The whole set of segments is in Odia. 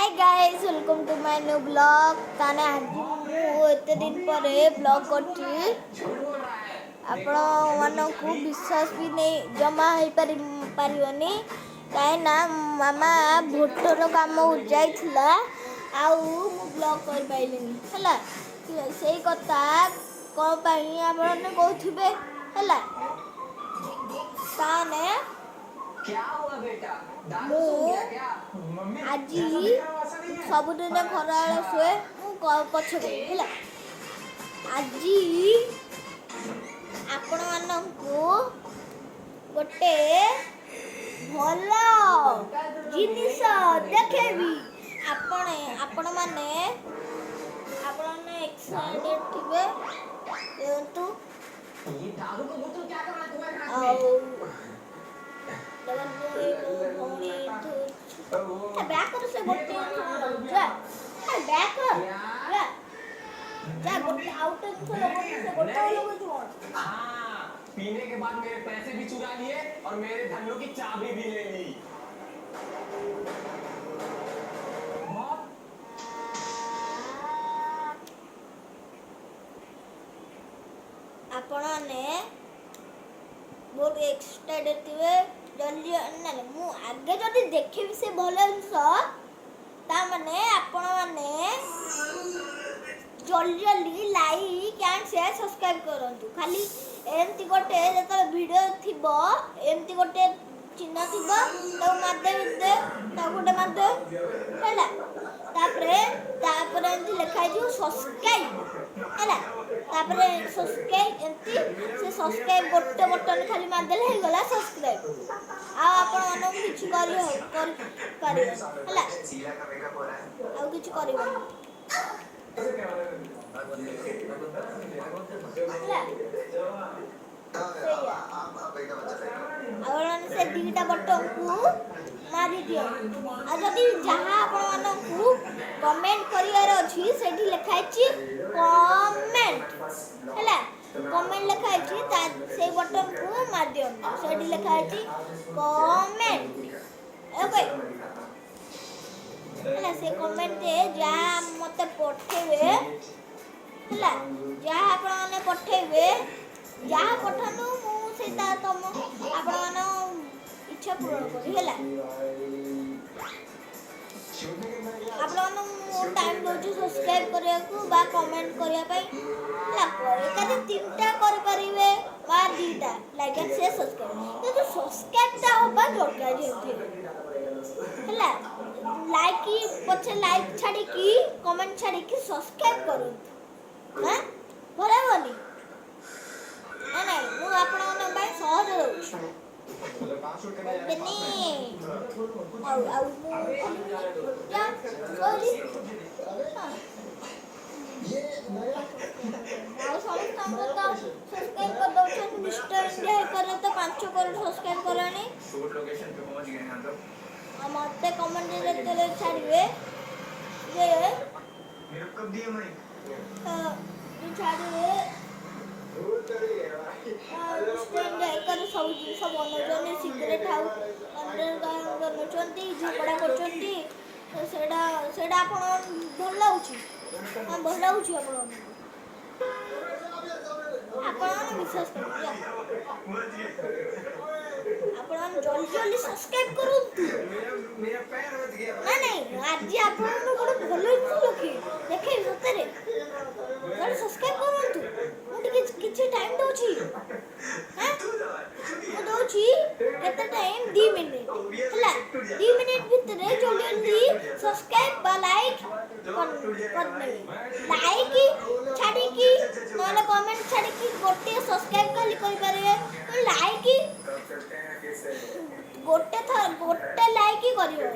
Hi guys welcome to my new vlog ताने आज मु एते दिन पर ब्लॉग करछि आपण मानकु विश्वास भी नहीं जमा हो पारिबनी काहे ना मामा भोटर काम जाइथिला आउ मु ब्लॉग कर पाइलिनी हला सेही कथा को पई आपण कहथिबे हला ताने क्या हुआ बेटा दारू मु सो गया क्या आज सबुदिन खराବେଳେ ଶୁଏ ମୁଁ ପଛରେ ହେଲା ଆଜି ଆପଣମାନଙ୍କୁ ଗୋଟେ ଭଲ ଜିନିଷ ଦେଖେଇବି ଆପଣମାନେ ଏକ୍ସାଇଟେଡ୍ ଥିବେ କିନ୍ତୁ ये दारू का बोतल क्या कर रहा है तुम्हारे हाथ ଆଉ में बैक कर से गोटे जा बैक कर जा गोटे आउट से गोटे लोग हाँ पीने के बाद मेरे पैसे भी चुरा लिए और मेरे धनों की चाबी भी ले ली आपने बहुत एक्साइटेड थे जल्दी ना मु आगे जदि देखिबी से भल जिनस ता माने आपण माने जल्दी जल्दी लाइक एंड शेयर सब्सक्राइब करंतु खाली एमती गोटे जत वीडियो थिबो एमती गोटे चिन्ह थिबो तो माध्यम ता गोटे माध्यम हैला तापरे एमती लिखाई जो सब्सक्राइब हैला तापरे सब्सक्राइब एमती से सब्सक्राइब गोटे बटन खाली मारदेले हे गला सब्सक्राइब आ आपण मानो किछ करियो कर पारियो हैला आ किछ करियो आपण से दीटा बटन को मारी दियो आ जदी जहां आपण मानकू कमेंट करियार अछि सेठी लिखाइ छी कमेंट हैला कमेंट लिखाइ छी ता से बटन को मार दियो सेठी लिखाइ छी कमेंट ओके हैला से कमेंट दे जा मते पठेबे हैला जा आपण माने पठेबे जा पठनु मु सेटा तम आपण मानो इच्छा पूर्ण करी हैला आपण मानो टाइम दोछु सब्सक्राइब करिया को बा कमेंट करिया पई ला एकादे तीनटा कर परिवे बा दीटा लाइक एंड शेयर सब्सक्राइब तो सब्सक्राइब ता होबा दरकार जेती हैला लाइक की पछे लाइक छाडी की कमेंट छाडी की सब्सक्राइब करू हां भले बनी ना नहीं मु आपण मानो भाई सहज रहू बेनी आउ मु क्या सॉरी ये नया आउ समस्त हमर का सब्सक्राइब कर दो छन मिस्टर इंडिया करे तो 5 करोड़ सब्सक्राइब करानी शूट लोकेशन पे पहुंच गए हम लोग हम आते कमेंट दे देते छाड़िए ये मेरे कब दिए मैं ये छाड़िए स्टैंड कर सब जिन सब बनजने सिगरेट हाउ अंडरग्राउंड बनचंती झपड़ा करचंती सेडा सेडा आपण भल लाउची हम भल लाउची आपण विश्वास करिया आपण जल्दी जल्दी सब्सक्राइब करू मेरा पैर बच गया ना नहीं आज आपण गोटे भल जिनिस लखी देखे सतरे जल्दी सब्सक्राइब करंतु मु किछि टाइम दोछि हां मु दोछि केते टाइम 2 मिनिट हला 2 मिनिट भितरे जल्दी जल्दी सब्सक्राइब बा लाइक कर दे लाइक छाडी की नले कमेंट छाडी की गोटे सब्सक्राइब खाली करि पारे लाइक गोटे लाइक ही करियो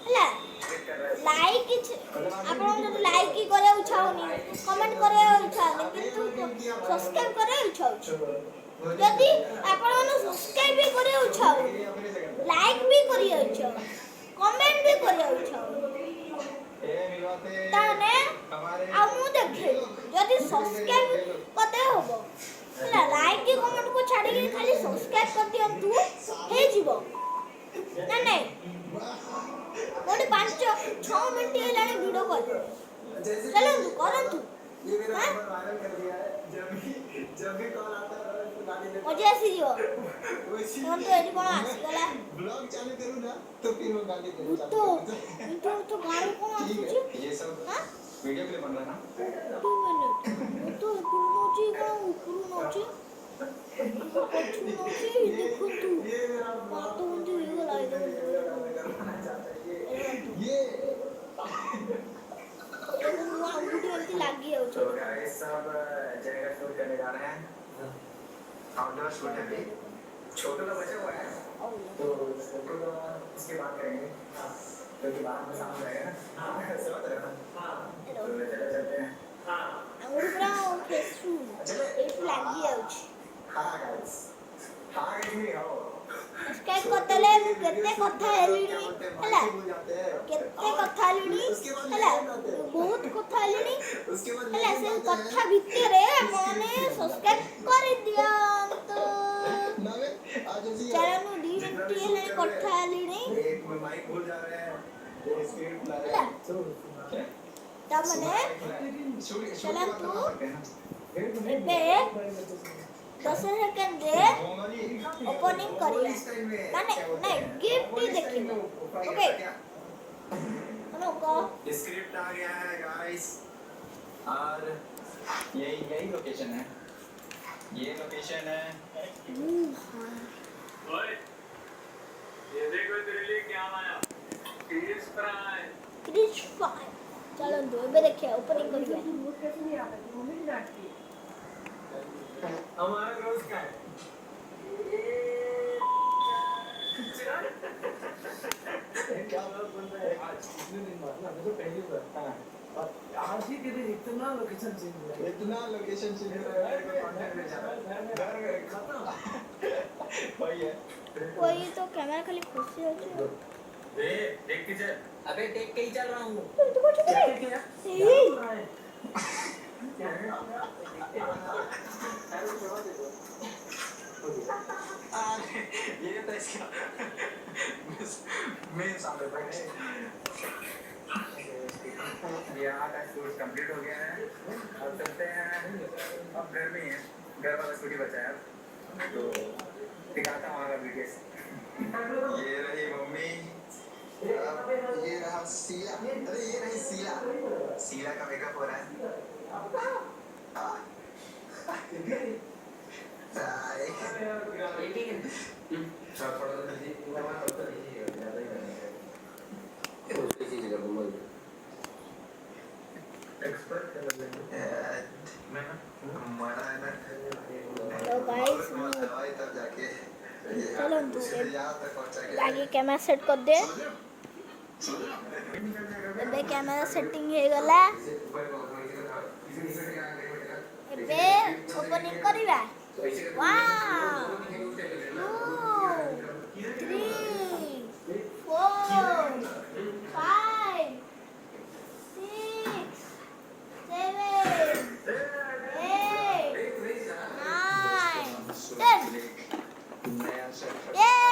हला लाइक आपण जब लाइक ही करे उछाउनी कमेंट करे उछाउनी किंतु सब्सक्राइब करे उछाउ यदि आपण सब्सक्राइब भी करे उछाउ लाइक भी करे उछाउ कमेंट भी करे उछाउ ताने आ मु देखे यदि सब्सक्राइब कते होबो हला लाइक की कमेंट को छाडी के खाली सब्सक्राइब कर दियंतु हे जीवो ना नहीं 6 मिनट हेलाणी वीडियो कॉल जैसे चलो करंतु ये मेरा हाँ? नंबर वायरल कर दिया है जब भी कॉल आता है तो गाली देता मजा आसीଯିବ वैसे ତମର ତ ଏଠି କ'ଣ ଆସିଗଲା ब्लॉग चालू करूँ ना तो फिर वो गाली देना ଭୂତ କିନ୍ତୁ ତ ଘରୁ କ'ଣ ठीक ଆସୁଛି है ये सब ହାଁ वीडियो के लिए बन रहा है ना 2 ମିନିଟ୍ ମୁଁ ତ ଉପରୁ ନଉଛି କ'ଣ ଉପରୁ ନଉଛି ପଛରୁ ନଉଛି ଦେଖନ୍ତୁ ये मेरा ହାତ ବନ୍ଧୁ ହେଇଗଲା करना चाहता है ये ନୂଆ ଆଙ୍ଗୁଠି ଏମିତି ଲାଗି ଯାଉଛି तो गाइस सब जगह शूट करने जा रहे हैं आउटडोर शूट है अभी छोटा तो बचा हुआ है तो फोटो तो इसके बाद करेंगे क्योंकि बाद में सामने जाएगा ना समझ रहे हो ना तो चलो चलते हैं ଆଙ୍ଗୁଠି ପୁରା ଫେସୁ ଏଇଠି ଲାଗି ଯାଉଛି हाँ गाइस हाँ इतनी हो ସବସ୍କ୍ରାଇବ୍ କରିଦେଲେ ମୁଁ କେତେ କଥା ହେଲିଣି ହେଲା କେତେ କଥା ହେଲିଣି ହେଲା ବହୁତ କଥା ହେଲିଣି उसके बाद ହେଲା ସେ କଥା ଭିତରେ ଆପଣମାନେ ସବସ୍କ୍ରାଇବ୍ କରିଦିଅନ୍ତୁ नवे आज ऐसी ଚାଲ ମୁଁ 2 ମିନିଟ୍ ହେଲାଣି କଥା ହେଲିଣି एक में माइक भूल जा रहे हैं एक स्क्रिप्ट ला रहे हैं ତାମାନେ ଚାଲନ୍ତୁ ଏବେ 10 ସେକେଣ୍ଡରେ ଓପନିଂ କରିବା ମାନେ ନାଇଁ ଗିଫ୍ଟ ଦେଖିବ ଓକେ ମାନେ स्क्रिप्ट आ गया है गाइस और यही लोकेशन है ये लोकेशन है ओए ये देखो तेरे लिए क्या लाया फिश फ्राई क्रिश फ्राई ଚାଲନ୍ତୁ ଏବେ ଦେଖିବା ଓପନିଂ କରିବା हमारा रोज का है क्या बोल रहे हैं आज कितने दिन बाद ना मुझे पहली बार हाँ आज ही के दिन इतना लोकेशन चेंज हुआ है इतना लोकेशन चेंज हो रहा है कॉन्टेंट में जा रहा है घर में खत्म वही है कोई तो कैमरा खाली खुशी होची देख के चल अबे देख के ही चल रहा हूँ तू कुछ क्या नहीं क्या ए ये तो इसका मेन सामने बैठे यहाँ का शूट कंप्लीट हो गया है अब चलते हैं अब घर में ही है घर वाला छुट्टी बचा है तो दिखाता हूँ वहाँ का वीडियो ये रही मम्मी ये रहा सीला अरे ये रही सीला सीला का मेकअप हो रहा है तो गाइस चलो आगे कैमरा सेट कर दे ଏବେ କ୍ୟାମେରା ସେଟିଂ ହେଇଗଲା ଏବେ ଓପନିଂ କରିବା 1 2 3 4 5 6 7 8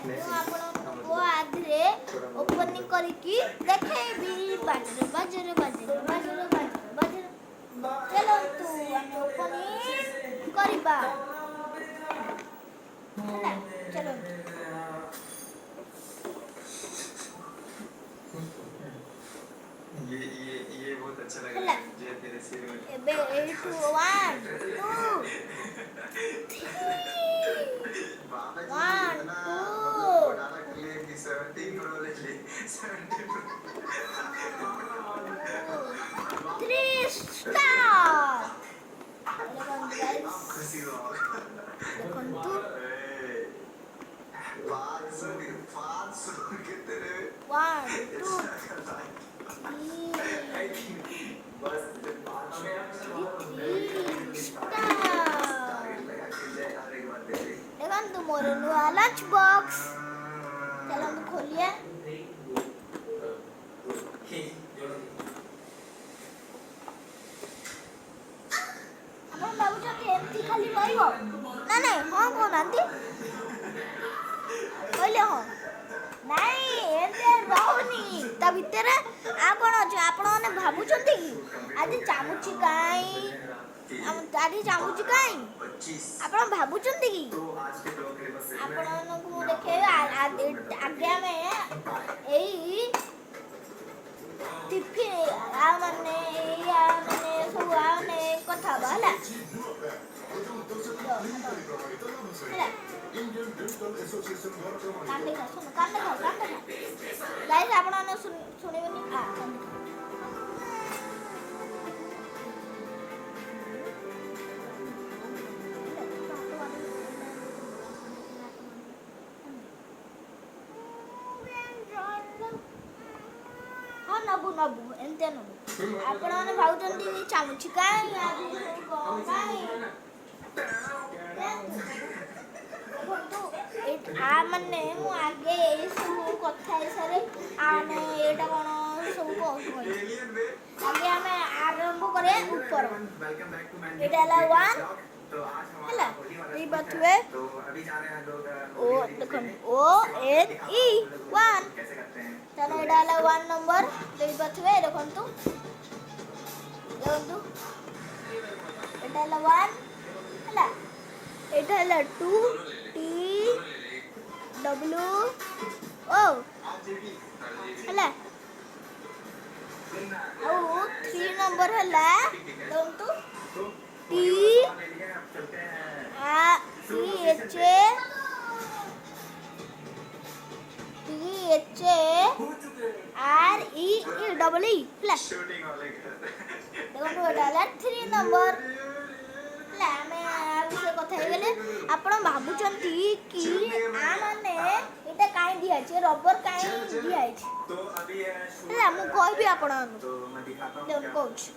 9 10 ओपनिंग करिकी देखेबी बाजरे बाजरे बाजरे बाजरे बाजरे बाजरे चलो तू हम ओपनिंग करिबा चलो ये बहुत अच्छा लग रहा है मुझे तेरे सिर में एबे 1 2 1 17 प्रो ले ली 17 प्रो 3 स्टार खुशी हो देखंतु 500 के तेरे 1 2 बस देखंतु मोर नुआ लंच बॉक्स चलो हम खोलिए अपन बाबू जो एमती खाली रहइबो ना नहीं हां को नांती कहले हां नहीं एते रहउनी ଭିତରେ ଆଉ କ'ଣ ଅଛି ଆପଣମାନେ ଭାବୁଛନ୍ତି କି ଆଜି ଚାମୁଚି କାଇଁ ଆଜି ଚାମୁଚି କାଇଁ ଆପଣ ଭାବୁଛନ୍ତି କି ଆପଣମାନଙ୍କୁ ମୁଁ ଦେଖେଇବି ଆଗେ ଆମେ ଏଇ ଟିଫିନ୍ ମାନେ ସବୁ କଥା ହେବା ହେଲା ଗାଇସ୍ ଆପଣମାନେ ଶୁଣିବେନି ନବୁ ଏମିତିଆ ନବୁ ଆପଣମାନେ ଭାବୁଛନ୍ତି ଚାମୁଚି କାଇଁ ମାନେ ମୁଁ ଆଗେ ଏଇସବୁ କଥା ହିସାବରେ ଆମେ ଏଇଟା କ'ଣ ସବୁ ଆଗେ ଆମେ ଆରମ୍ଭ କରିବା ଉପର ଏଇଟା ହେଲା 1 ହେଲା ବୁଝିପାରୁଥିବେ ଓ ଦେଖନ୍ତୁ ONE 1 ତାହେଲେ ଏଇଟା ହେଲା 1 ନମ୍ବର ବୁଝିପାରୁଥିବେ ଦେଖନ୍ତୁ ଏଇଟା ହେଲା 1 ହେଲା ଏଇଟା ହେଲା 2 TWO ହେଲା ଆଉ 3 ନମ୍ବର ହେଲା ଦେଖନ୍ତୁ THREE ଡବଲ ଇ ହେଲା ଦେଖନ୍ତୁ ଏଇଟା ହେଲା 3 ନମ୍ବର ହେଲା ଆମେ ବିଷୟରେ କଥା ହେଇଗଲେ ଆପଣ ଭାବୁଛନ୍ତି କି ମାନେ ଏଇଟା କାଇଁ ଦିଆହେଇଛି ରବର କାଇଁ ଦିଆହେଇଛି ହେଲା ମୁଁ କହିବି ଆପଣମାନଙ୍କୁ କହୁଛି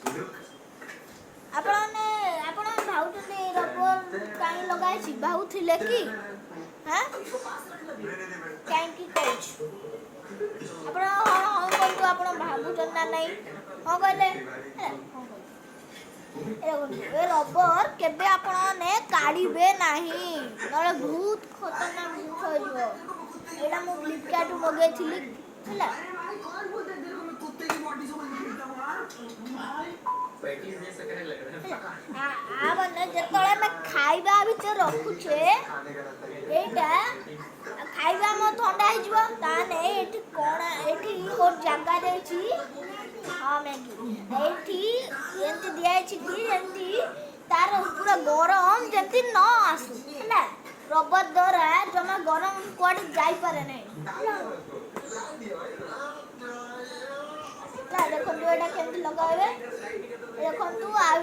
ଆପଣ ଭାବୁଛନ୍ତି ରବର କାଇଁ ଲଗାହେଇଛି ଭାବୁଥିଲେ କି କାହିଁକି କହୁଛି ଆପଣ ହଁ କୁହନ୍ତୁ ଆପଣ ଭାବୁଛନ୍ତି ନା ନାହିଁ ହଁ କହିଲେ ଏ ରବର କେବେ ଆପଣମାନେ କାଢ଼ିବେ ନାହିଁ ନହେଲେ ବହୁତ ଖତରନାକ ଜିନିଷ ହେଇଯିବ ଏଇଟା ମୁଁ ଫ୍ଲିପକାର୍ଟରୁ ମଗେଇଥିଲି ହେଲା ମାନେ ଯେତେବେଳେ ଆମେ ଖାଇବା ଭିତରେ ରଖୁଛେ ଏଇଟା ଖାଇବା ଆମର ଥଣ୍ଡା ହେଇଯିବ ତାହେଲେ ଏଠି କ'ଣ ଏଠି ଗୋଟେ ଜାଗାରେ ଅଛି ହଁ ମ୍ୟାଗି ଏଇଠି ଏମିତି ଦିଆହେଇଛି କି ଯେମିତି ତାର ପୁରା ଗରମ ଯେମିତି ନ ଆସୁ ହେଲା ରବର ଦ୍ୱାରା ଜମା ଗରମ କୁଆଡ଼େ ଯାଇପାରେ ନାହିଁ ଦେଖନ୍ତୁ ଏଇଟା କେମିତି ଲଗାଇବେ ଦେଖନ୍ତୁ ଆଉ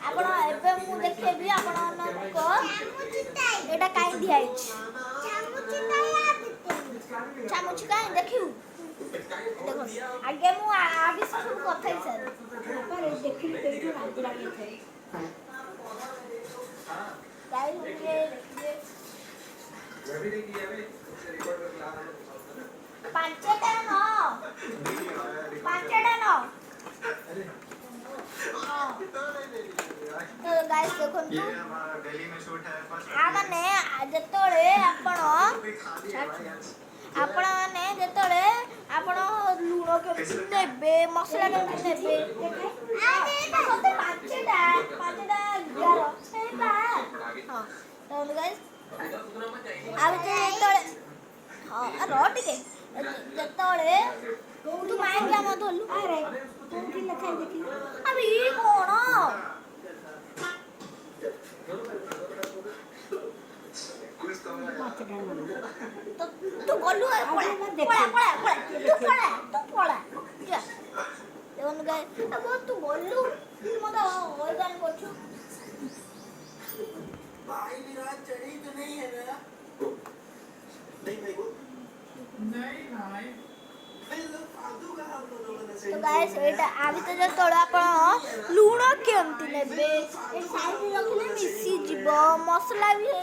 ଆପଣ ଏବେ ମୁଁ ଦେଖେଇବି ଆପଣମାନଙ୍କ ଏଇଟା କାହିଁ ଦିଆହେଇଛି ଚାମୁଚି କାହିଁ ଦେଖିବୁ ଦେଖନ୍ତୁ ଆଗେ ମୁଁ ବିଷୟରେ ସବୁ କଥା ହେଇସାରେ ଦେଖିଲି ସେଇଠୁ ରାତି ଲାଗିଥାଏ ପାଞ୍ଚଟା ଗାଇସ୍ ଦେଖନ୍ତୁ ମାନେ ଯେତେବେଳେ ଆପଣମାନେ ଯେତେବେଳେ ଆପଣ ଲୁଣ କେମିତି ନେବେ ମସଲା କେମିତି ନେବେ ମୋତେ ପାଞ୍ଚଟା 11 ଗାଇସ୍ ଆଉ ଯେତେବେଳେ ହଁ ରହ ଟିକେ ଯେତେବେଳେ ତୁ ମାଇକି ଆମ ଧରିଲୁ ଆରେ କୋଉଠି ଲେଖା ଦେଖିଲୁ ଆରେ ଇଏ କ'ଣ ତୁ ଗଲୁ ତୁ ଗଲୁ ମତେ ହଇରାଣ କରୁଛୁ भाई विराट चढ़ी तो नहीं है ना नहीं भाई नहीं भाई तो गाइस एटा आबी तो जेतोळे आपण लूण केमती नेबे ए साइड रखले मिसी जीवो मसला भी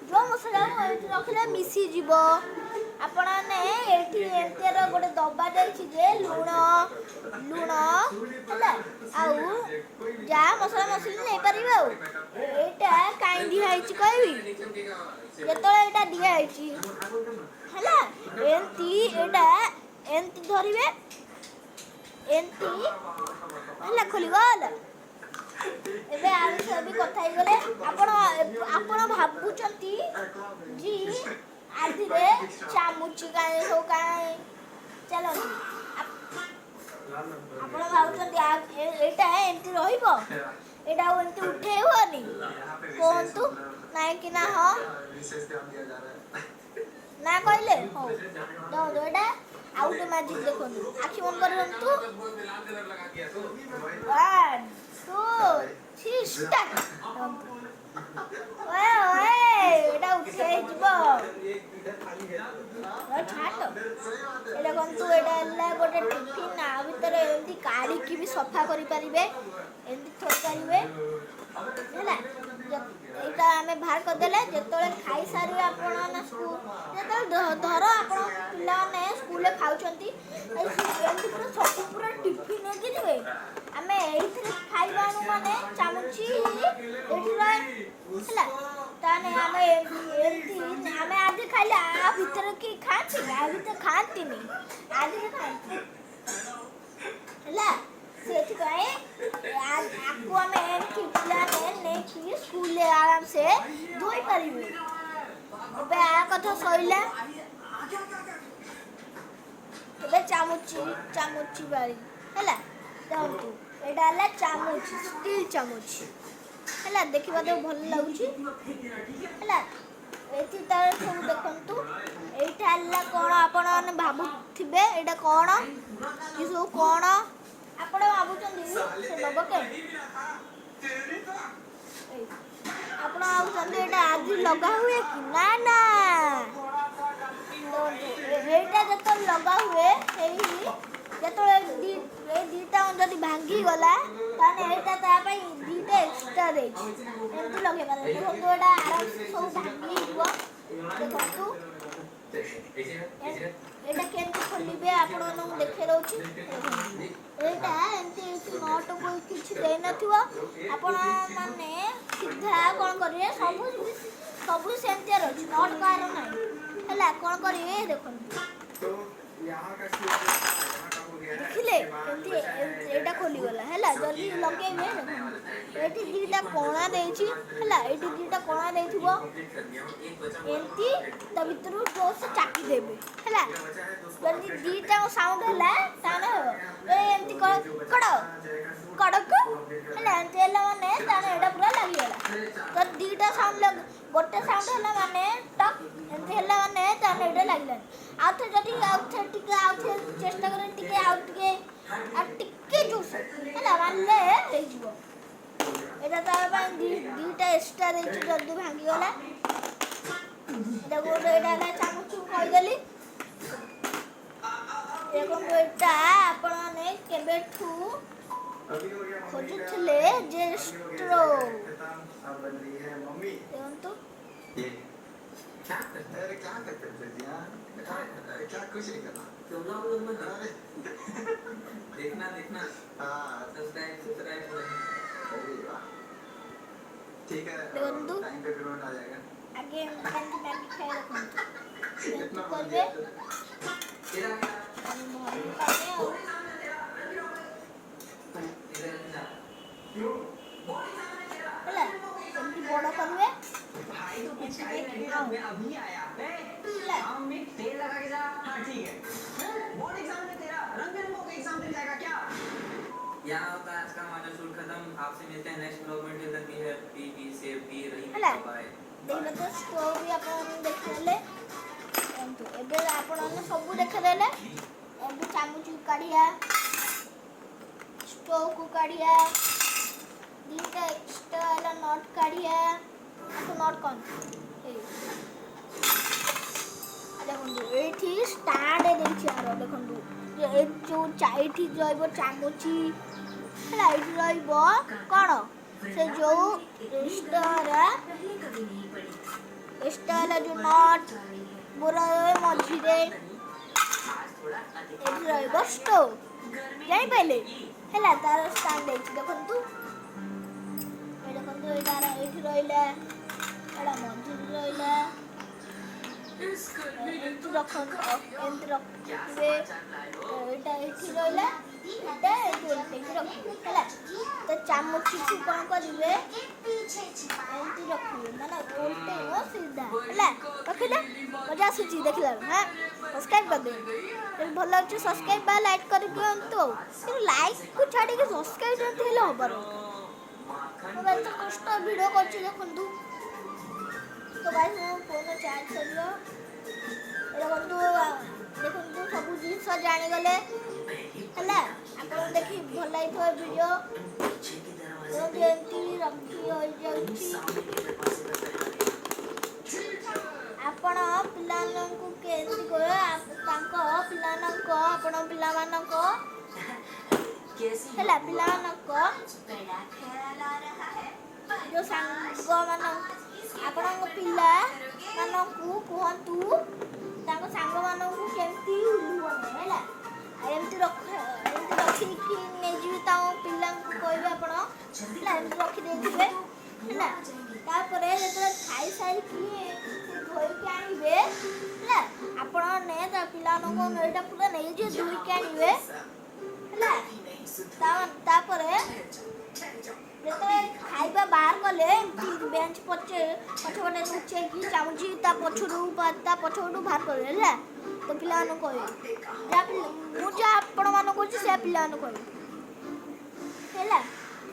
जो मसला एठी रखले मिसी जीवो आपण ने एठी एतेर गोटे दबा देछि जे लूण हला आउ जा मसला मसली नै परिबो एटा काई दिया हिच कहबी जेतोळे एटा दिया हिची हला एंती एटा एंती धरिबे ଏମିତି ହେଲା ଖୋଲିଗଲା। ଏବେ ଆଉ ସହ ବି କଥା ହେଇଗଲେ ଆପଣ ଭାବୁଛନ୍ତି ଯେ ଆଧିରେ ଚାମୁଚି କାହିଁ ସବୁ କାହିଁ ଚାଲନ୍ତୁ ଆପଣ ଭାବୁଛନ୍ତି ଏଇଟା ଏମିତି ରହିବ, ଏଇଟା ଆଉ ଏମିତି ଉଠେଇବନି କୁହନ୍ତୁ ନାଇଁ କି ନା ହଁ ନା କହିଲେ ହଉ ଦେଖନ୍ତୁ ଏଇଟା ଆଉ ଗୋଟେ ମ୍ୟାଜିକ୍ ଦେଖନ୍ତୁ। ଆଖି ବନ୍ଦ କରନ୍ତୁ। 1 2 3 ଷ୍ଟାର୍ଟ। ଏଇଟା ଉଠେଇଯିବ ଛାଟ। ଏଇଟା କହନ୍ତୁ ଏଇଟା ହେଲା ଗୋଟେ ଟିଫିନ୍। ଆ ଭିତରେ ଏମିତି କାଢ଼ିକି ବି ସଫା କରିପାରିବେ, ଏମିତି ଥୋଇପାରିବେ ହେଲା। ଏଇଟା ଆମେ ବାହାର କରିଦେଲେ ଯେତେବେଳେ ଖାଇସାରିବେ ଆପଣ ନା ଯେତେବେଳେ ଧର ଆପଣ ପିଲାମାନେ ସ୍କୁଲରେ ଖାଉଛନ୍ତି ଏମିତି ପୁରା ସବୁ ପୁରା ଟିଫିନ୍ ନେଇକି ଯିବେ। ଆମେ ଏଇଥିରେ ଖାଇବା ଆଣୁ ମାନେ ଚାମୁଚି ଏଇଠି ରହେ ହେଲା। ତାହେଲେ ଆମେ ଏମିତି ଆମେ ଆଜି ଖାଇଲେ ଆ ଭିତରେ କି ଖାଆନ୍ତି, ଆ ଭିତରେ ଖାଆନ୍ତିନି, ଆଜିରେ ଖାଆନ୍ତି ହେଲା। ସେଥିପାଇଁ ଆକୁ ଆମେ ଏମିତି ପିଲାମାନେ ନେଇକି ସ୍କୁଲରେ ଆରାମସେ ଧୋଇ ପାରିବେ। ଏବେ ଆ କଥା ସଇଲା। ଏବେ ଚାମୁଚି ବାରି ହେଲା। ଦେଖନ୍ତୁ ଏଇଟା ହେଲା ଚାମୁଚ, ଷ୍ଟିଲ୍ ଚାମୁଚ ହେଲା। ଦେଖିବାକୁ ଭଲ ଲାଗୁଛି ହେଲା। ଏଠି ତାର ସବୁ ଦେଖନ୍ତୁ। ଏଇଟା ହେଲା କ'ଣ ଆପଣ ମାନେ ଭାବୁଥିବେ ଏଇଟା କ'ଣ ଏ ସବୁ କ'ଣ ଆପଣ ଭାବୁଛନ୍ତି ସେ ନେବ କେ ଆପଣ ଭାବୁଛନ୍ତି ଏଇଟା ଆଜି ଲଗା ହୁଏ କି ନା ନା ଏଇଟା ଯେତେବେଳେ ଲଗା ହୁଏ ଯେତେବେଳେ ଏଇ ଦିଟା ଯଦି ଭାଙ୍ଗିଗଲା ତାହେଲେ ଏଇଟା ତା ପାଇଁ ଦିଟା ଏକ୍ସଟ୍ରା ଦେଇଛି ଏମିତି ଲଗେଇ ପାରିବେ। ଦେଖନ୍ତୁ ଏଇଟା ଆରାମସେ ସବୁ ଭାଙ୍ଗିଯିବ। ଦେଖନ୍ତୁ ଏଇଟା କେମିତି ଖୋଲିବେ ଆପଣମାନଙ୍କୁ ଦେଖେଇ ଦଉଛି। ଏଇଟା ଏମିତି ନଟକୁ କିଛି ଦେଇନଥିବ। ଆପଣ ମାନେ ସିଧା କ'ଣ କରିବେ, ସବୁ ସେମିତିଆ ରହିଛି, ନଟ୍ କାହାର ନାହିଁ ହେଲା। କ'ଣ କରିବେ ଦେଖନ୍ତୁ, ଦେଖିଲେ କେମିତି ଏଇଟା ଖୋଲିଗଲା ହେଲା। ଯଦି ଲଗେଇବେ ଦେଖନ୍ତୁ ଏଇଠି ଦିଟା କଣା ଦେଇଛି ହେଲା। ଏଇଠି ଦିଟା କଣା ଦେଇଥିବ ଏମିତି ତା ଭିତରୁ ଜୋରସେ ଚାପି ଦେବେ ହେଲା। ଯଦି ଦିଟା ସାଉଣ୍ଡ ହେଲା ତାହେଲେ ହେବ ଏମିତି କଡ଼କ ହେଲା। ଏମିତି ହେଲା ମାନେ ତାହେଲେ ଏଇଟା ପୁରା ଲାଗିଗଲା। ଯଦି ଦିଟା ସାଉଣ୍ଡ ଗୋଟେ ସାଉଣ୍ଡ ହେଲା ମାନେ ଟକ୍ ଏମିତି ହେଲା ମାନେ ତାହେଲେ ଏଇଟା ଲାଗିଲାନି। ଆଉଥରେ ଯଦି ଆଉଥରେ ଚେଷ୍ଟା କରେ ଟିକେ ଆଉ ଟିକେ ଜୋରସେ ହେଲା ମାନେ ହେଇଯିବ। ଏଇଟା ତା ପାଇଁ ଦିଟା ଏକ୍ସଟ୍ରା ଦେଇଛି ଯଦି ଭାଙ୍ଗିଗଲା। ଏଇଟା ହେଲା ଚାମଚ କହିଦେଲି। ଦେଖନ୍ତୁ ଏଇଟା ଆପଣମାନେ କେବେଠୁ ଖୋଜୁଥିଲେ ଯେ ଷ୍ଟ୍ରୋ ଦେଖନ୍ତୁ अरे क्या करते थे जी हाँ? अरे क्या कुछ नहीं करना तुम लोग मत देखना हाँ सब्सक्राइब अरे वाह ठीक है टाइम पे पेमेंट आ जाएगा आगे मैगी खाए रखନ୍ତୁ कितना କରିବେ ହେଲା। ଏମିତି ବଡ଼ କରିବେ भाई तो पिचकारी लगेगा मैं अभी आया काम में तेल लगा के जा। हाँ ठीक है बोर्ड एग्जाम में तेरा रंग बिरंगों का एग्जाम मिल जाएगा क्या? यहाँ होता है आज का हमारा शूट खत्म। आपसे मिलते हैं नेक्स्ट ब्लॉग में। Till then be happy be safe be ହେଲା। रही बाय। देखिए तो स्टोव भी आपन देखले एंतु एबे आपन सब देखदेले एबे चामच काढिया स्टोव को काढिया दीटा एक्स्ट्रा वाला नट काढिया तो नट कौन देखो एठी स्टैंड देछि आरो देखो ए जो चाइठी जइबो चामची हला एठी रहिबो कोन से जो एक्स्ट्रा जो नट बुरा मझिरे एठी रहिबो स्टोव जाई पहले हला तार स्टैंड देछि देखंतु ए देखंतु एटा एठी रहिला एटा मझिरे रहिला एंतु रखन एंतु रखबे एटा एठी रहिला ଏଇଟା ଏମିତି ରଖିବେ ହେଲା। ତ ଚାମଚକୁ କ'ଣ କରିବେ ଏମିତି ରଖିବେ ମାନେ ଓଲଟେଇବ ସିଧା ହେଲା। ରଖିଲେ ମଜା ଆସୁଛି ଦେଖିଲା ହଁ ସବସ୍କ୍ରାଇବ୍ କରିଦେବେ। ଯଦି ଭଲ ଲାଗୁଛି ସବସ୍କ୍ରାଇବ୍ ବା ଲାଇକ୍ କରି ଦିଅନ୍ତୁ। ଆଉ କିନ୍ତୁ ଲାଇକ୍କୁ ଛାଡ଼ିକି ସବସ୍କ୍ରାଇବ୍ ଯେମିତି ହେଲେ ହବନି। ମୁଁ ଏତେ କଷ୍ଟ ଭିଡ଼ିଓ କରୁଛି ଦେଖନ୍ତୁ। ତ ଗାଇସ୍ ମୋ ଫୋନ୍ର ଚାର୍ଜ ସରିବ। ଦେଖନ୍ତୁ ସବୁ ଜିନିଷ ଜାଣିଗଲେ ହେଲା। ଆପଣଙ୍କୁ ଦେଖି ଭଲ ଲାଗିଥିବ ଭିଡ଼ିଓ। ଏମିତି ରଖି ହୋଇଯାଉଛି। ଆପଣ ପିଲାମାନଙ୍କୁ କେମିତି କହିବେ ତାଙ୍କ ପିଲାମାନଙ୍କ ଆପଣ ପିଲାମାନଙ୍କ ହେଲା ପିଲାମାନଙ୍କ ଯେଉଁ ସାଙ୍ଗମାନଙ୍କୁ ଆପଣଙ୍କ ପିଲାମାନଙ୍କୁ କୁହନ୍ତୁ ତାଙ୍କ ସାଙ୍ଗମାନଙ୍କୁ କେମିତି ଉଲ୍ଲୁ ବନେଇବେ ହେଲା। ଏମିତି ରଖିକି ନେଇଯିବେ ତାଙ୍କ ପିଲାଙ୍କୁ କହିବେ ଆପଣ ହେଲା ଏମିତି ରଖିଦେଇଥିବେ ହେଲା। ତାପରେ ଯେତେବେଳେ ଖାଇସାରିକି ଧୋଇକି ଆଣିବେ ହେଲା ଆପଣ ତା ପିଲାମାନଙ୍କୁ ଏଇଟା ପୁରା ନେଇଯିବେ ଧୋଇକି ଆଣିବେ ହେଲା। ତାପରେ ଯେତେବେଳେ ଖାଇବା ବାହାର କଲେ ବେଞ୍ଚ ପଛପଟେ ଲୁଚେଇକି ଚାମୁଚ ତା ପଛରୁ ବାହାର କରିବେ ହେଲା। ତ ପିଲାମାନଙ୍କୁ କହିବେ ମୁଁ ଯାହା ଆପଣମାନଙ୍କୁ କହୁଛି ସେୟା ପିଲାମାନଙ୍କୁ କହିବେ ହେଲା।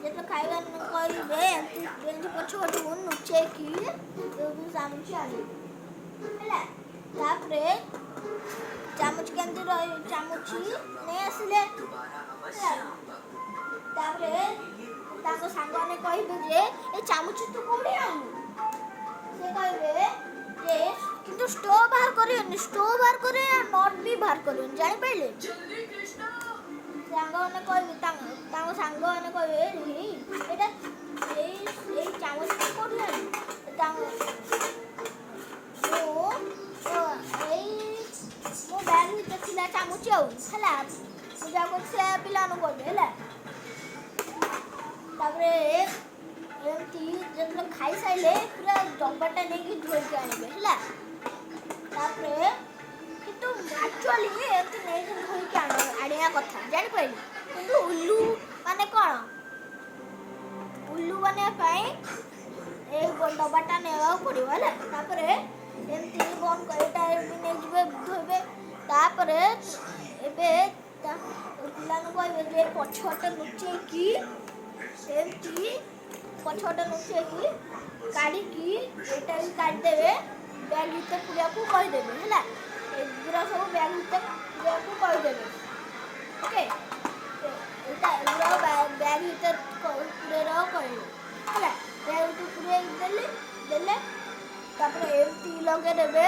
ଯେତେବେଳେ ଖାଇବା କରିବେ ଏମିତି ବେଞ୍ଚ ପଛପଟକୁ ଲୁଚେଇକି ଚାମୁଚ ଆଣିବେ ହେଲା। ତାପରେ ଚାମୁଚ କେମିତି ଚାମୁଚ ନେଇ ଆସିଲେ ତାପରେ ତାଙ୍କ ସାଙ୍ଗମାନେ କହିବେ ଯେ ଏ ଚାମୁଚ ତୁ କୋଉଠି ଆଣିଲୁ। ସେ କହିବେ ଯେ କିନ୍ତୁ ଷ୍ଟୋଭ ବାହାର କରିବେନି ନଟ୍ ବି ବାହାର କରିବେନି ଜାଣିପାରିଲେ। ସାଙ୍ଗମାନେ କହିବେ ତାଙ୍କ ସାଙ୍ଗମାନେ କହିବେ ଏଇଟା ଏଇ ଚାମଚ କୋଉଠି ଆଣିଲୁ। ମୋ ବ୍ୟାଗ୍ ଭିତରେ ଥିଲା ଚାମୁଚ ଆଉ ହେଲା। ମୁଁ ଯାହା କରୁଛି ସେ ପିଲାମାନଙ୍କୁ କହିବେ ହେଲା। ତାପରେ ଏମିତି ଯେତେବେଳେ ଖାଇସାରିଲେ ପୁରା ଡବାଟା ନେଇକି ଧୋଇକି ଆଣିବେ ହେଲା। ତାପରେ କିନ୍ତୁ ଆକ୍ଚୁଆଲି ଏମିତି ନେଇକି ଧୋଇକି ଆଣିବା କଥା ଜାଣିପାରିଲେ। କିନ୍ତୁ ଉଲ୍ଲୁ ମାନେ କ'ଣ ଉଲ୍ଲୁ ବନେଇବା ପାଇଁ ଏ ଡବାଟା ନେବାକୁ ପଡ଼ିବ ହେଲା। ତାପରେ ଏମିତି ଏଇଟା ବି ନେଇଯିବେ ଧୋଇବେ। ତାପରେ ଏବେ ପିଲାଙ୍କୁ କହିବେ ଯେ ପଛପଟେ ଲୁଚେଇକି ଏମିତି କାଢ଼ିକି ଏଇଟା ବି କାଢ଼ିଦେବେ ବ୍ୟାଗ୍ ଭିତରେ ପୁରେଇବାକୁ କହିଦେବେ ହେଲା। ଏଗୁଡ଼ା ସବୁ ବ୍ୟାଗ୍ ଭିତରେ ପୁରେଇବାକୁ କହିଦେବେ ଓକେ। ଏଗୁଡ଼ା ବ୍ୟାଗ୍ ଭିତରେ ପୁରେଇବାକୁ କହିବେ ହେଲା। ବ୍ୟାଗ୍ ଭିତରେ ପୁରେଇ ଦେଲେ ତାପରେ ଏମିତି ଲଗେଇଦେବେ।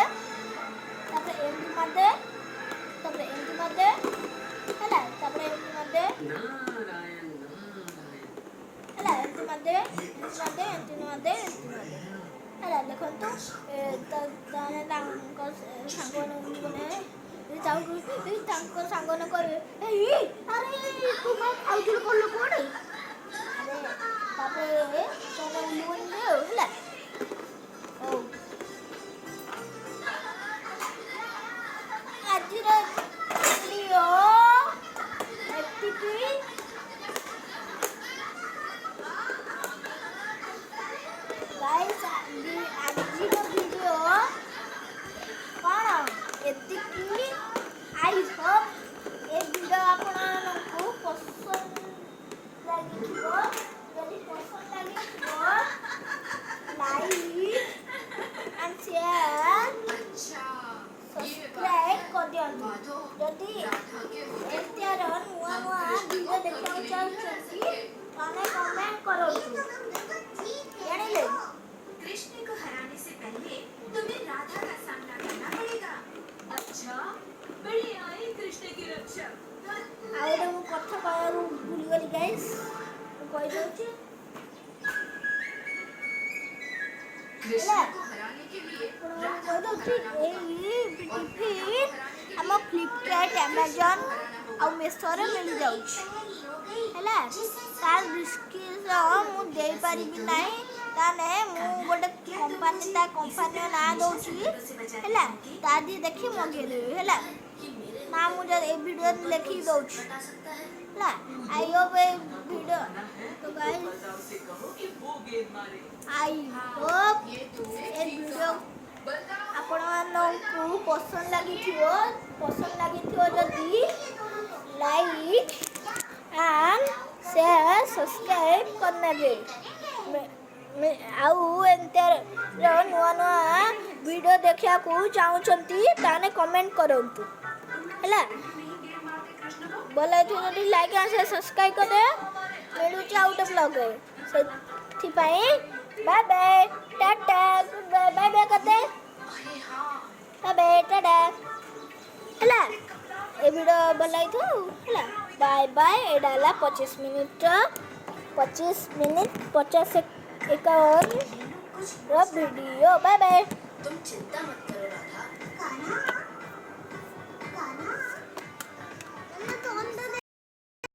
ତାପରେ ଏମିତି ମାରିଦେବେ ହେଲା। ତାପରେ ଏମିତି ମାରିଦେବେ ହେଲା। ଏମିତି ମାରିଦେବେ ହେଲା। ଦେଖନ୍ତୁ ତାହେଲେ ତାଙ୍କ ସାଙ୍ଗମାନେ କହିବେ ଆରେ ତୁ ଖାଉଥିଲୁ କ'ଣ କୁଆଡ଼େ ଆରେ ତାପରେ ସେମାନେ ଉଲ୍ଲୁବନିବେ ଆଉ ହେଲା। ହଉ ଆଜିର ଭିଡ଼ିଓ ଏତିକି। ଗାଇସ୍ ଆଜିର ଭିଡ଼ିଓ କ'ଣ ଏତିକି। ଆଇ ହୋପ୍ ଏ ଭିଡ଼ିଓ ଆପଣମାନଙ୍କୁ ପସନ୍ଦ ଲାଗିଥିବ। ଯଦି ପସନ୍ଦ ଲାଗିଥିବ ଲାଇକ୍ ଆଣ୍ଡ ସେୟାର ସବସ୍କ୍ରାଇବ୍ କରିଦିଅନ୍ତୁ। ଯଦି ଏମିତିଆର ନୂଆ ଭିଡ଼ିଓ ଦେଖିବାକୁ ଚାହୁଁଛନ୍ତି ତାହେଲେ କମେଣ୍ଟ କରନ୍ତୁ ଜାଣିଲେ। कृष्ण को हराने से पहले तुम्हें राधा का सामना करना पड़ेगा। अच्छा बड़ी आई कृष्ण की रक्षा। ଆଉ ଗୋଟେ ମୁଁ କଥା କହିବାକୁ ଭୁଲିଗଲି ଗାଇସ୍ ମୁଁ କହିଦେଉଛି। कृष्ण को हराने के लिए राधा को हराना होगा। ଟିଫିନ୍ ଆମ ଫ୍ଲିପକାର୍ଟ ଆମାଜନ୍ ଆଉ ମେସୋରେ ମିଳିଯାଉଛି ହେଲା। ତାର ଡିସ୍କ୍ରିପ୍ସନ୍ ମୁଁ ଦେଇପାରିବି ନାହିଁ। ତାହେଲେ ମୁଁ ଗୋଟେ ତା କମ୍ପାନୀର ନାଁ ଦେଉଛି ହେଲା। ତା ଦେହରେ ଦେଖି ମଗେଇଦେବି ହେଲା। ନା ମୁଁ ଏ ଭିଡ଼ିଓ ଲେଖିକି ଦେଉଛି ହେଲା आई होप ए वीडियो तो गाइस बलदाव से कहो कि वो गेंद मारे आई होप ए वीडियो आपण मानकु पसंद लागिथियो जदी लाइक एंड शेयर सब्सक्राइब करनेबे आउ एंतर नुआ नुआ वीडियो देखिया को चाहूचंती ताने कमेंट करंतु हैला बोले थी लाइक एंड शेयर सब्सक्राइब कर दे मिलू आउट ब्लॉग से bye bye ta-ta bye bye कर दे बाय बाय टाटा हैला ए वीडियो बोलाई थो हैला बाय बाय एडाला 25 मिनिट 51 वीडियो बाय बाय तुम चिंता मत करो